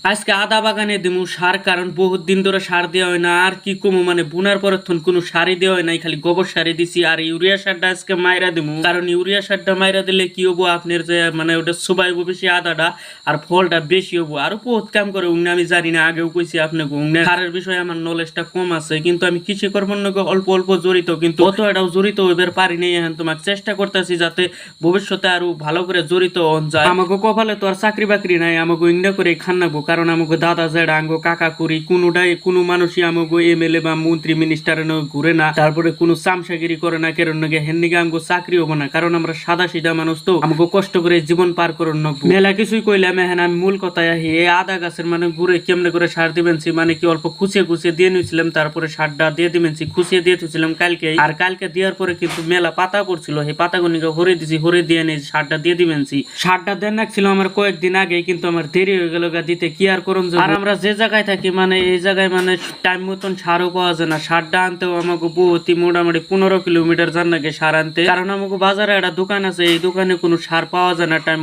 আজকে আদা বাগানে দিমু সার, কারণ বহুত দিন ধরে সার দেওয়া হয় না। আর কি কমু, মানে বুনার পরে কোনো সারই দেওয়া হয় নাই, খালি গোবর সারই দিছি। আর ইউরিয়া সারটা আজকে মাইরা দিমু, কারণ ইউরিয়া সারটা মাইরা দিলে কি হবো আপনার, যে মানে ওটা সুবাইবো বেশি আদাটা, আর ফলটা বেশি হবো। আরো বহুত কাম করে উনি, আমি জানি না, আগেও কইছি আপনাকে উনি সারের বিষয়ে আমার নলেজটা কম আছে, কিন্তু আমি কৃষি কর্মের লগে অল্প অল্প জড়িত, কিন্তু অত এটাও জড়িত হইবার পারি নাই। এখন তোমাকে চেষ্টা করতেছি যাতে ভবিষ্যতে আরো ভালো করে জড়িত হন যায়। আমাকে কপালে তো আর চাকরি বাকরি নাই, আমাকে ইন্ডা করে খান নাগবো, কারণ আমাকে দাদা জেডা আঙ্গো কাকা করি কোনোটাই কোনো মানুষই আমাকে এমএলএ বা মন্ত্রী মিনিস্টারের ঘুরে না, তারপরে কোনো চামচাগিরি করে না, কেন নাকি হেন্নিকে আমগো চাকরি হবো না, কারণ আমরা সাদা সিধা মানুষ, তো আমাকে কষ্ট করে জীবন পার করুন নাগবো। মেলা কিছুই কইলাম, এখন আমি মূল কথায় আহি। এই আদা গাছের মানে ঘুরে কেমনে করে সার দিবেনছি, মানে কি অল্প খুঁচিয়ে খুঁচিয়ে দিয়ে নিয়েছিলাম, তারপরে সারটা দিয়ে দিবেনছি, খুঁচিয়ে দিয়ে দিয়েছিলাম কালকে। আর কালকে দেওয়ার পরে কিন্তু মেলা পাতা পড়ছিল, সেই পাতাগুলিকে হরে দিছি, হরে দিয়ে নিয়ে সারটা দিয়ে দিবেনছি। সারটা দেন রাখছিল আমার কয়েকদিন আগে, কিন্তু আমার দেরি হয়ে গেল দিতে, কি আর করুন। আর আমরা যে জায়গায় থাকি, মানে এই জায়গায় মানে টাইম মতন সারও পাওয়া যায় না। সারটা আনতেও আমাকে বহুতই মোটামুটি 15 কিলোমিটার যান নাকি সার আনতে, কারণ আমাকে বাজারে একটা দোকান আছে, এই দোকানে কোনো সার পাওয়া যায় না টাইম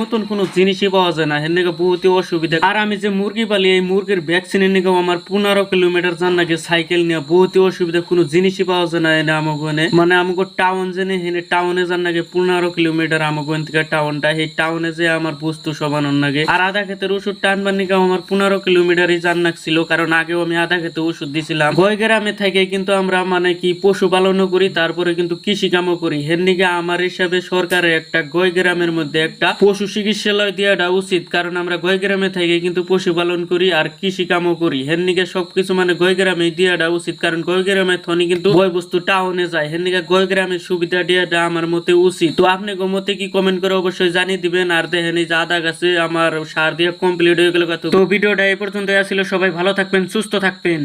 মতন কোনো জিনিসই পাওয়া যায় না, এর নাকি বহুতই অসুবিধা। আর আমি যে মুরগি পালি, এই মুরগির ভ্যাকসিনের নাকি আমার 15 কিলোমিটার যান নাকি সাইকেল নিয়ে, বহুতই অসুবিধা, কোনো জিনিসই পাওয়া যায় না এনে আমাকে। মানে আমাকে টাউন জেনে হেনে টাউনে যান নাকি 15 কিলোমিটার আমাকে থেকে টাউনটা, এই টাউনে যে আমার বস্তু সবানোর নাকি। আর আধা ক্ষেতের ওষুধ টানবার নিকে আমার 15 কিলোমিটারই যান নাকছিল, কারণ আগেও আমি আধা ক্ষেতে ওষুধ দিছিলাম। গয় গ্রামে থেকে কিন্তু আমরা মানে কি পশুপালনও করি, তারপরে কিন্তু কৃষি কামও করি। হের নিকে আমার হিসাবে সরকারের একটা গয় গ্রামের মধ্যে একটা পশু চিকিৎসালয় দেওয়াটা উচিত, কারণ আমরা গয় গ্রামে থেকে কিন্তু পশুপালন করি আর কৃষি কামও করি। হের নিকে সবকিছু মানে গয় গ্রামে দেওয়াটা উচিত, কারণ গয় গ্রামে থনি কিন্তু বয় বস্তু টাউনে যায়, হের নিকে গয় গ্রামের সুবিধা দেওয়াটা আমার মতে উচিত। তো আপনি মতে কি কমেন্ট করে অবশ্যই জানিয়ে দিবেন। আর দেখেন এই যে আদা গাছে আমার সার দিয়ে কমপ্লিট হয়ে গেল। তো ভিডিওটা এই পর্যন্ত আসছিল, সবাই ভালো থাকবেন, সুস্থ থাকবেন।